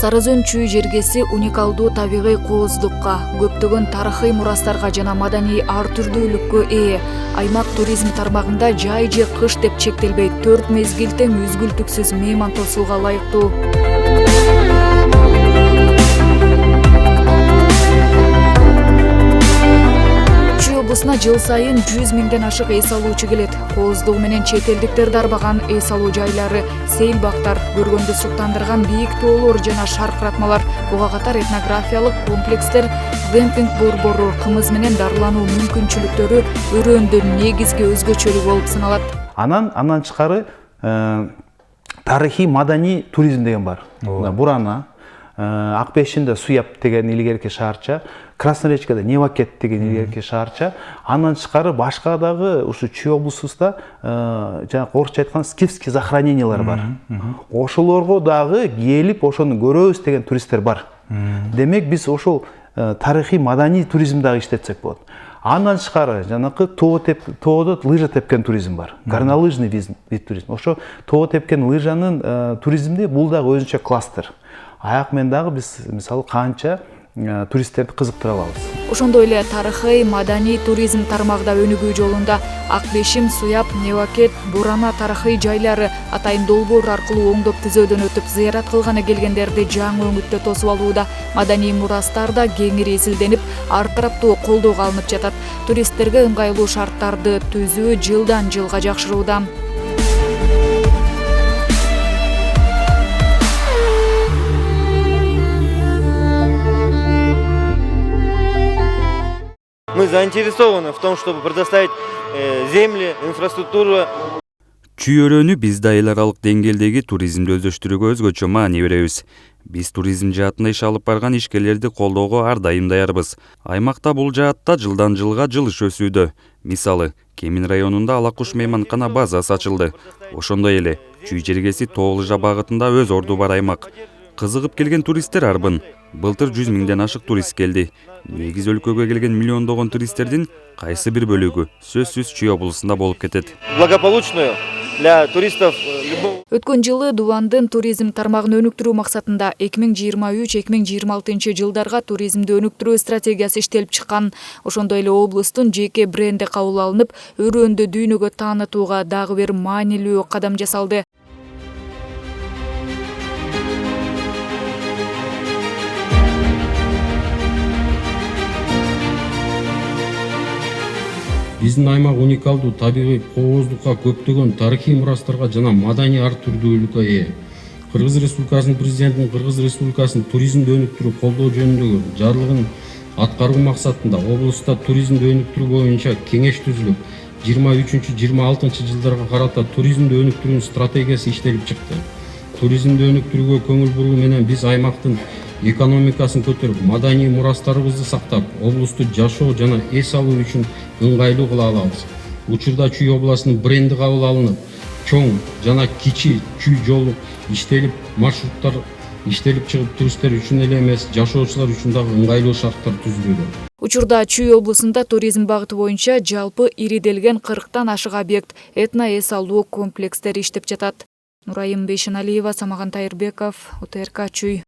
Сары Өзөн Чүй жергеси уникалдуу табигый кооздукка, көптөгөн тарыхый мурастарга жана маданий ар түрдүүлүккө ээ. Аймак туризм тармагында жай же кыш деп чектелбей 4 мезгил тең үзгүлтүксүз мейман тосууга ылайыктуу. Облусуна жыл сайын 100 миңден ашык эс алуучу келет. Кооздугу менен чет элдиктерди арбаган эс алуу жайлары, сейил бактар, көргөндү суктандырган бийик тоолор жана шаркыратмалар, буга катар этнографиялык комплекстер, кемпинг борбору, кымыз менен дарылануу мүмкүнчүлүктөрү өрөөндөн негизги өзгөчөлүк болуп саналат. Анан тышкары тарыхый маданий туризм деген бар. Бурана, Акбешинде Суяб деген илгерки шаарча, Красноречкада Невакет деген илгерки шаарча, андан тышкары башка дагы ушу Чүй облусубузда жана орусча айтканда скифский захоронениялар бар. Ошолорго дагы келип ошону көрөбүз деген туристтер бар. Демек биз ошол тарыхый маданий туризм дагы иштетсек болот. Андан тышкары жанакы тоодо лыжа тепкен туризм бар. Горнолыжный вид туризм. Ошо тоо тепкен лыжанын туризмде бул дагы өзүнчө кластер. Аяк менен дагы биз мисалы канча туристтерди кызыктыра алабыз. Ошондой эле тарыхый маданий туризм тармагында өнүгүү жолунда Акбешим, Суяб, Невакет, Бурана тарыхый жайлары атайын долбоор аркылуу оңдоп түзөөдөн өтүп зыярат кылганы келгендерди жаңы өңүттө тосуп алууда. Маданий мурастар да кеңири изилденип, ар тараптуу колдоого алынып жатат. Туристтерге ыңгайлуу шарттарды түзүү жылдан жылга жакшырууда. Мы заинтересованы в том, чтобы предоставить земли, инфраструктуру. Чүй өрөөнү биз да эл аралык деңгээлдеги туризмди өздөштүрүүгө өзгөчө маани беребиз. Биз туризм жаатында иш алып барган ишкерлерди колдоого ар дайым даярбыз. Аймакта бул жаатта жылдан жылга жылыш өсүүдө. Мисалы, Кемин районунда Алакуш мейманкана базасы ачылды. Ошондой эле Чүй жергеси Тоо лыжа багытында өз орду бар аймак. Кызыгып келген туристтер арбын. Былтыр 100 миңден ашык турист келди. Негиз өлкөгө келген миллиондогон туристтердин кайсы бир бөлүгү сөзсүз Чүй облусунда болуп кетет. Благополучную для туристов. Өткөн жылы Дубандын туризм тармагын өнүктүрүү максатында 2023-2026 жылдарга туризмди өнүктүрүү стратегиясы иштелип чыккан. Ошондой эле облустун жеке бренди кабыл алынып, өрөөндү дүйнөгө таанытууга дагы бир маанилүү кадам жасалды. Биздин аймак уникалдуу табигый кооздукка, көптөгөн тарыхый мурастарга жана маданий ар түрдүүлүккө ээ. Кыргыз Республикасынын президентинин Кыргыз Республикасынын туризмди өнүктүрүү колдоо жөнүндөгү жарлыгын аткаруу максатында облуста туризмди өнүктүрүү боюнча кеңеш түзүлүп, 23-26 жылдарга карата туризмди өнүктүрүүнүн стратегиясы иштелип чыкты. Туризмди өнүктүрүүгө көңүл буруу менен биз аймактын экономикасын көтөрүп, маданий мурастарыбызды сактап, облусту жашоо жана эс алуу үчүн ыңгайлуу кыла алабыз. Учурда Чүй областынын бренди кабыл алынып, чоң жана кичи Чүй жолу иштелип, маршруттар иштелип чыгып, туристтер үчүн эле эмес, жашоочулар үчүн дагы ыңгайлуу шарттар түзүлүүдө. Учурда Чүй облусунда туризм багыты боюнча жалпы ириделген 40тан ашык объект, этно эс алуу комплекстери иштеп жатат. Нурайым Бейшеналиева, Самаган Тайырбеков, УТРК Чүй.